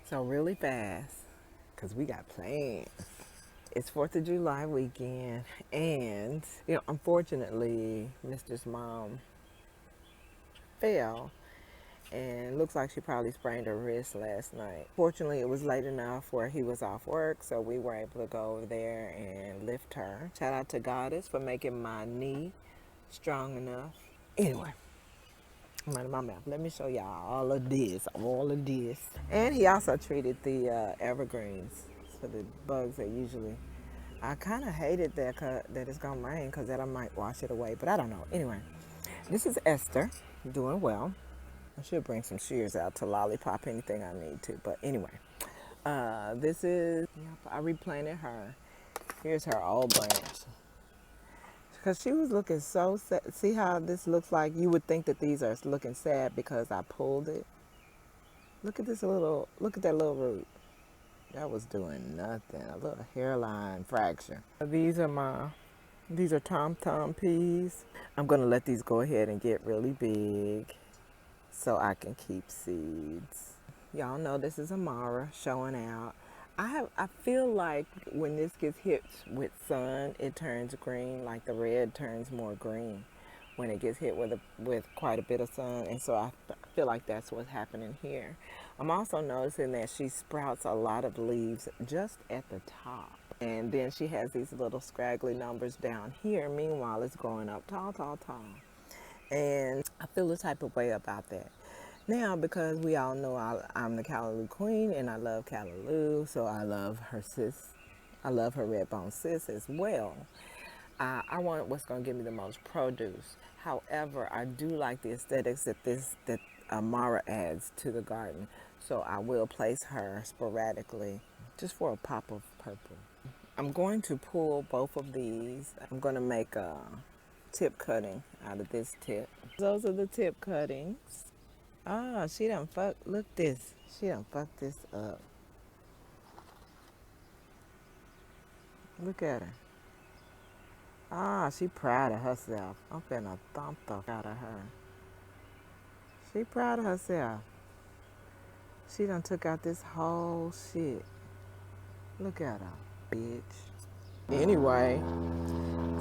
So really fast, because we got plans. It's 4th of July weekend, and, unfortunately, Mr.'s mom fell, and looks like she probably sprained her wrist last night. Fortunately, it was late enough where he was off work, so we were able to go over there and lift her. Shout out to Goddess for making my knee strong enough. Anyway, I'm running my mouth. Let me show y'all all of this, And he also treated the evergreens for the bugs that usually. I kind of hated that it's gonna rain because that I might wash it away, but I don't know. Anyway, this is Esther, doing well. I should bring some shears out to lollipop anything I need to, but anyway, this is. I replanted her. Here's her old branch. Because she was looking so sad. See how this looks like? You would think that these are looking sad because I pulled it. Look at look at that little root. That was doing nothing. A little hairline fracture. These are tom peas. I'm going to let these go ahead and get really big so I can keep seeds. Y'all know this is Amara showing out. I feel like when this gets hit with sun, it turns green, like the red turns more green when it gets hit with quite a bit of sun. And so I feel like that's what's happening here. I'm also noticing that she sprouts a lot of leaves just at the top. And then she has these little scraggly numbers down here. Meanwhile, it's growing up tall, tall, tall. And I feel the type of way about that. Now, because we all know I'm the callaloo queen and I love callaloo, so I love her sis. I love her red bone sis as well. I want what's going to give me the most produce. However, I do like the aesthetics that Amara adds to the garden. So I will place her sporadically just for a pop of purple. I'm going to pull both of these. I'm going to make a tip cutting out of this tip. Those are the tip cuttings. Ah, she done fucked, look this. She done fucked this up. Look at her. Ah, she proud of herself. I'm finna thump the out of her. She proud of herself. She done took out this whole shit. Look at her, bitch. Anyway,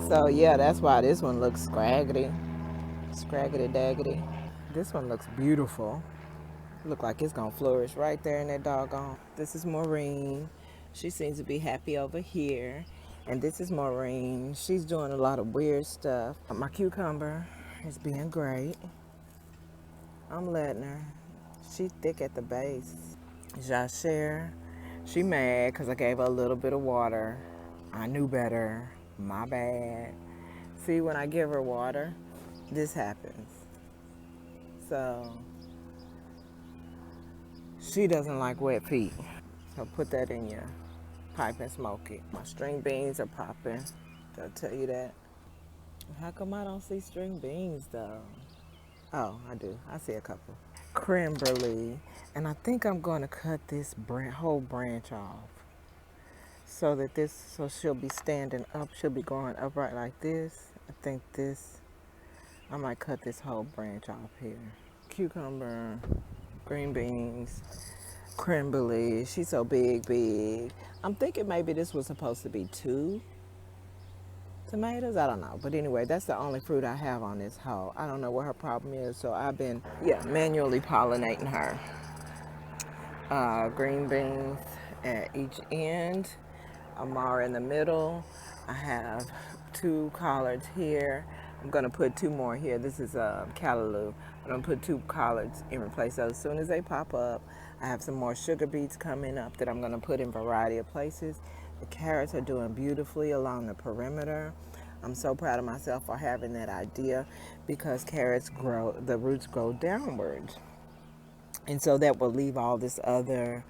so yeah, that's why this one looks scraggly. Scraggly daggity. This one looks beautiful. Look like it's gonna flourish right there in that doggone. This is Maureen. She seems to be happy over here. And this is Maureen. She's doing a lot of weird stuff. My cucumber is being great. I'm letting her. She thick at the base. Jachère, she mad because I gave her a little bit of water. I knew better. My bad. See, when I give her water, this happens. So she doesn't like wet feet. So put that in your pipe and smoke it. My string beans are popping. Did I tell you that? How come I don't see string beans though? Oh, I do. I see a couple. Creme brulee. And I think I'm going to cut this whole branch off. So she'll be standing up. She'll be going upright like this. I might cut this whole branch off here. Cucumber, green beans, creme brulee. She's so big. I'm thinking maybe this was supposed to be 2 tomatoes. I don't know. But anyway, that's the only fruit I have on this hoe. I don't know what her problem is. So I've been, manually pollinating her. Green beans at each end. Amara in the middle. I have 2 collards here. I'm going to put 2 more here. This is callaloo. I'm going to put 2 collards in replace those as soon as they pop up. I have some more sugar beets coming up that I'm going to put in a variety of places. The carrots are doing beautifully along the perimeter. I'm so proud of myself for having that idea because carrots the roots grow downwards. And so that will leave all this other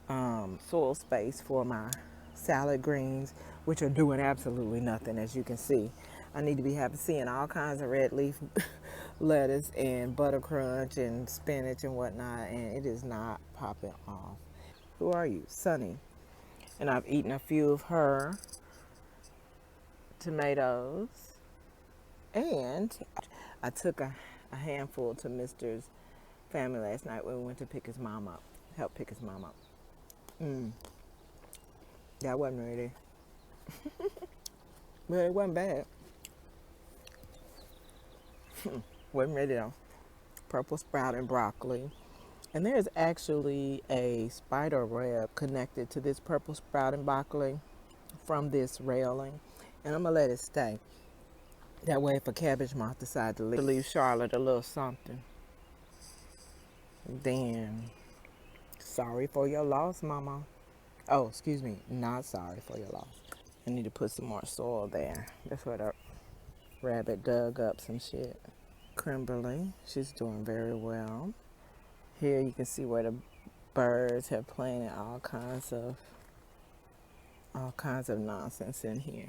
soil space for my salad greens, which are doing absolutely nothing, as you can see. I need to be seeing all kinds of red leaf lettuce and butter crunch and spinach and whatnot, and it is not popping off. Who are you? Sunny. And I've eaten a few of her tomatoes. And I took a handful to Mr.'s family last night when we went to pick his mom up, help pick his mom up. Mm, that wasn't ready. But it wasn't bad. Wasn't ready though. Purple sprout and broccoli. And there's actually a spider web connected to this purple sprout and broccoli from this railing. And I'm going to let it stay. That way if a cabbage moth decides to leave Charlotte a little something, then sorry for your loss, mama. Oh, excuse me, not sorry for your loss. I need to put some more soil there. That's where the rabbit dug up some shit. Kimberly, she's doing very well. Here you can see where the birds have planted all kinds of nonsense in here.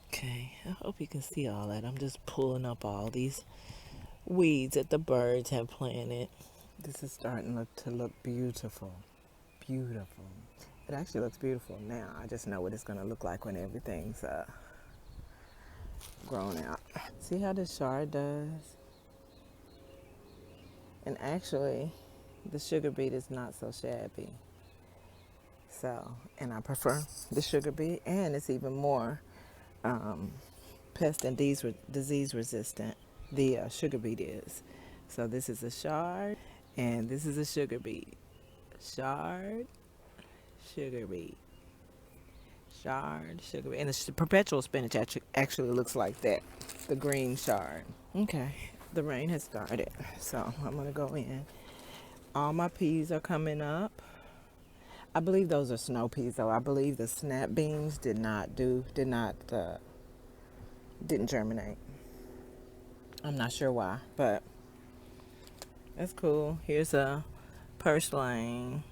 Okay, I hope you can see all that. I'm just pulling up all these weeds that the birds have planted. This is starting to look beautiful. Beautiful. It actually looks beautiful now. I just know what it's going to look like when everything's grown out. See how this chard does? And actually, the sugar beet is not so shabby. So, and I prefer the sugar beet, and it's even more pest and disease resistant. The sugar beet is. So this is a chard, and this is a sugar beet. Chard, sugar beet. Chard, sugar beet. And the perpetual spinach actually looks like that. The green chard. Okay, the rain has started, so I'm gonna go in. All my peas are coming up. I believe those are snow peas, though. I believe the snap beans didn't germinate. I'm not sure why, but that's cool. Here's a purslane,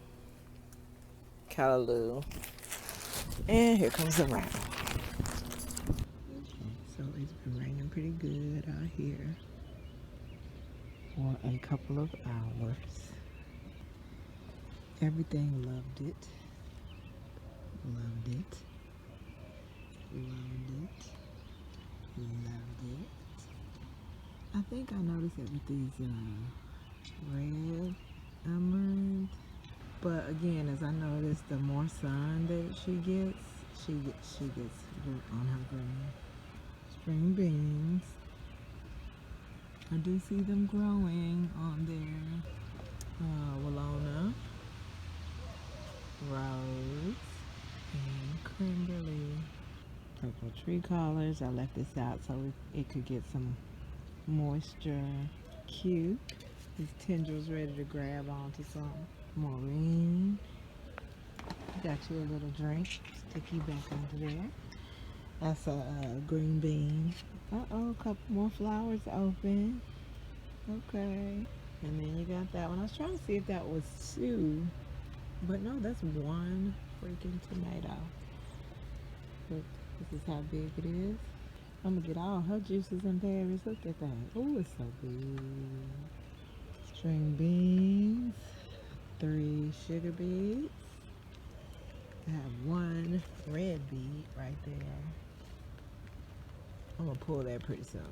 callaloo, and here comes the rain. So it's been raining pretty good out here for a couple of hours. Everything loved it. Loved it. Loved it. Loved it. I think I noticed it with these red amaranth. But again, as I noticed, the more sun that she gets root on her green. String beans. I do see them growing on there. Walona, rose, and Kimberly. Purple tree collards. I left this out so it could get some moisture. Cute. These tendrils ready to grab onto some. Moringa. Got you a little drink. Stick you back under there. That's a green bean. Uh-oh, a couple more flowers open. Okay. And then you got that one. I was trying to see if that was two. But no, that's one freaking tomato. Look, this is how big it is. I'm gonna get all her juices and berries. Look at that. Oh, it's so big. String beans. 3 sugar beets. I have 1 red beet right there. I'm gonna pull that pretty soon.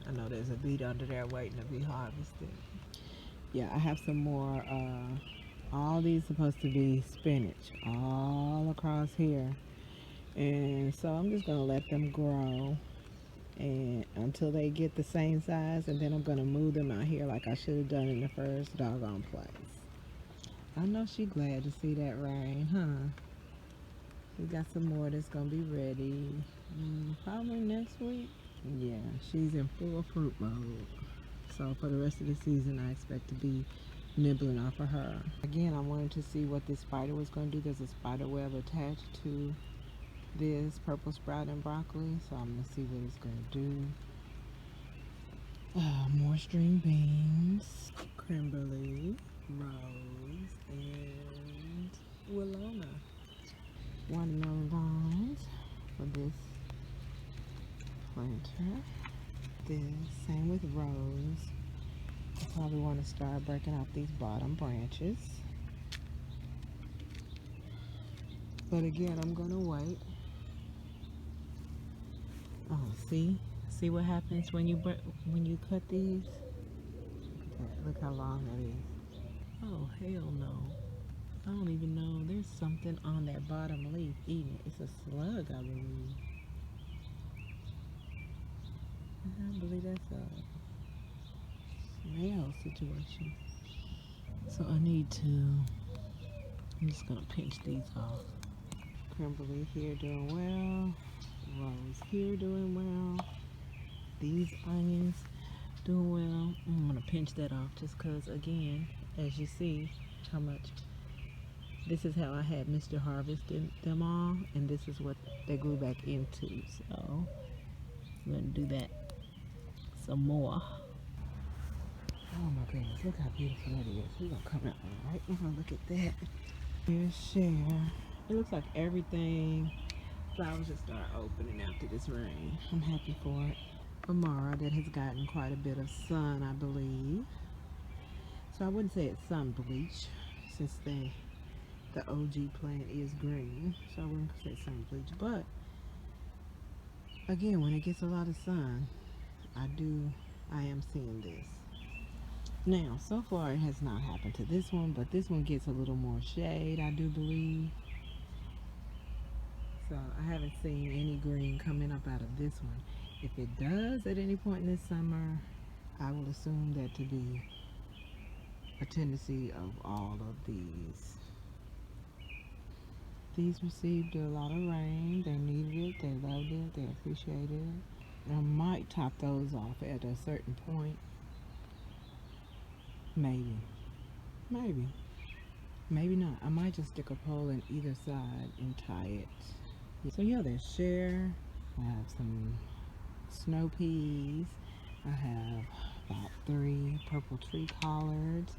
I know there's a beet under there waiting to be harvested. Yeah, I have some more. All these supposed to be spinach all across here, and so I'm just gonna let them grow and until they get the same size, and then I'm gonna move them out here like I should have done in the first doggone place. I know she's glad to see that rain, huh? We got some more that's gonna be ready probably next week. Yeah, she's in full fruit mode. So for the rest of the season, I expect to be nibbling off of her. Again, I wanted to see what this spider was going to do. There's a spider web attached to this purple sprout and broccoli, so I'm going to see what it's going to do. More string beans, Kimberly, rose, and Walona. Watermelon vines for this planter. Same with rose. I probably want to start breaking off these bottom branches. But again, I'm going to wait See what happens when you cut these? Look how long that is. Oh, hell no. I don't even know. There's something on that bottom leaf eating it. It's a slug, I believe. I believe that's a snail situation. So I'm just gonna pinch these off. Crumbly here doing well. Rose here doing well. These onions doing well. I'm gonna pinch that off just because, again, as you see how much, this is how I had Mr. Harvested them all, and this is what they grew back into. So I'm gonna do that some more. Oh my goodness, look how beautiful that is. We're gonna come out right now. Look at that. Here's Cher. It looks like everything, flowers just start opening after this rain. I'm happy for it. Amara that has gotten quite a bit of sun, I believe. So I wouldn't say it's sun bleach, since the OG plant is green. So I wouldn't say sun bleach. But again, when it gets a lot of sun, I am seeing this. Now, so far it has not happened to this one, but this one gets a little more shade, I do believe. So I haven't seen any green coming up out of this one. If it does at any point in this summer, I will assume that to be a tendency of all of these. These received a lot of rain. They needed it, they loved it, they appreciated it. I might top those off at a certain point. Maybe. Maybe not. I might just stick a pole in either side and tie it. So yeah, there's Cher. I have some snow peas. I have about 3 purple tree collards,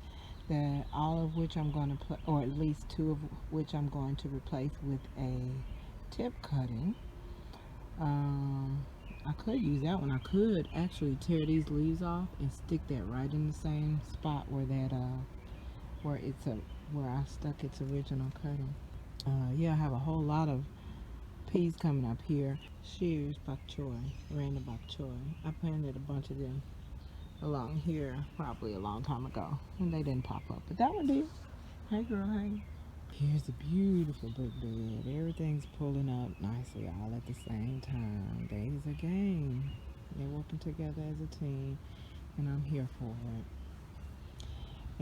that all of which I'm going to put, or at least 2 of which I'm going to replace with a tip cutting. I could use that one. I could actually tear these leaves off and stick that right in the same spot where where I stuck its original cutting. Yeah, I have a whole lot of peas coming up here. Shears bok choy, random bok choy. I planted a bunch of them along here probably a long time ago, and they didn't pop up, but that one did. Hey girl, hey. Here's a beautiful brick bed. Everything's pulling up nicely all at the same time. There's a game. They're working together as a team, and I'm here for it.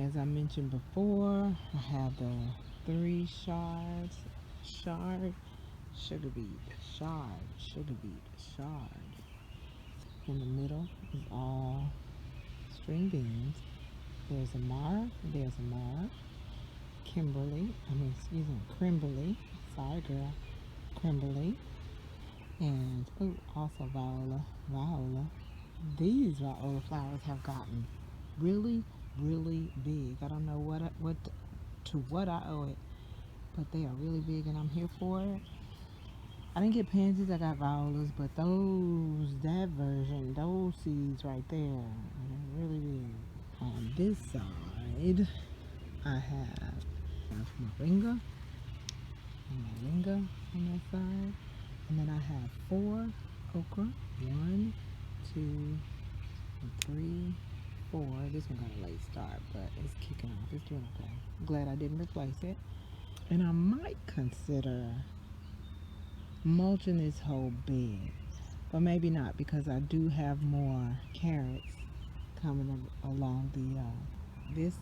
As I mentioned before, I have the 3 shards, chard, sugar beet, chard, sugar beet, chard. In the middle is all string beans. There's Amara, Kimberly, sorry girl, Kimberly, and also viola. These viola flowers have gotten really, really big. I don't know what I owe it, but they are really big, and I'm here for it. I didn't get pansies, I got violas, but those seeds right there are really big. On this side, I have moringa on that side, and then I have 4 okra. 1, 2, 3, 4. This one got a late start, but it's kicking off. It's doing okay. I'm glad I didn't replace it. And I might consider mulching this whole bed, but maybe not, because I do have more carrots coming along this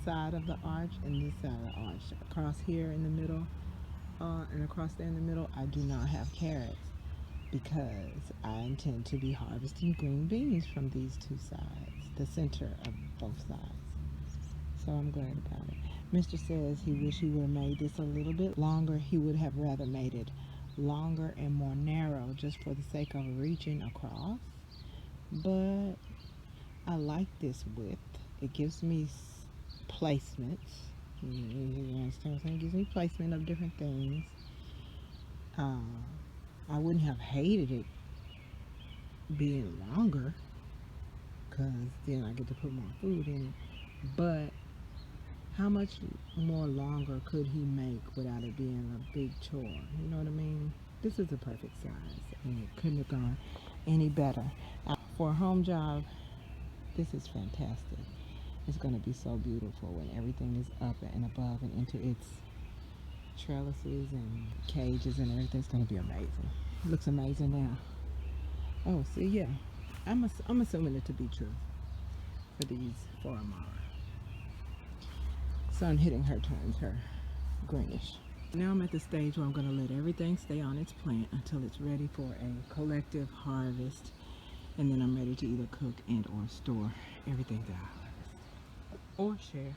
side of the arch and this side of the arch. Across here in the middle and across there in the middle, I do not have carrots because I intend to be harvesting green beans from these 2 sides, the center of both sides. So I'm glad about it. Mr. says he wish he would have made this a little bit longer. He would have rather made it longer and more narrow just for the sake of reaching across, but I like this width. It gives me placements. You understand what I'm saying? It gives me placement of different things. I wouldn't have hated it being longer, because then I get to put more food in it, but how much more longer could he make without it being a big chore? You know what I mean? This is a perfect size, and it couldn't have gone any better. For a home job, this is fantastic. It's going to be so beautiful when everything is up and above and into its trellises and cages and everything. It's going to be amazing. It looks amazing now. Oh, see, yeah. I'm assuming it to be true for these for Amara. Sun hitting her turns her greenish. Now I'm at the stage where I'm going to let everything stay on its plant until it's ready for a collective harvest, and then I'm ready to either cook and or store everything that I harvest or share.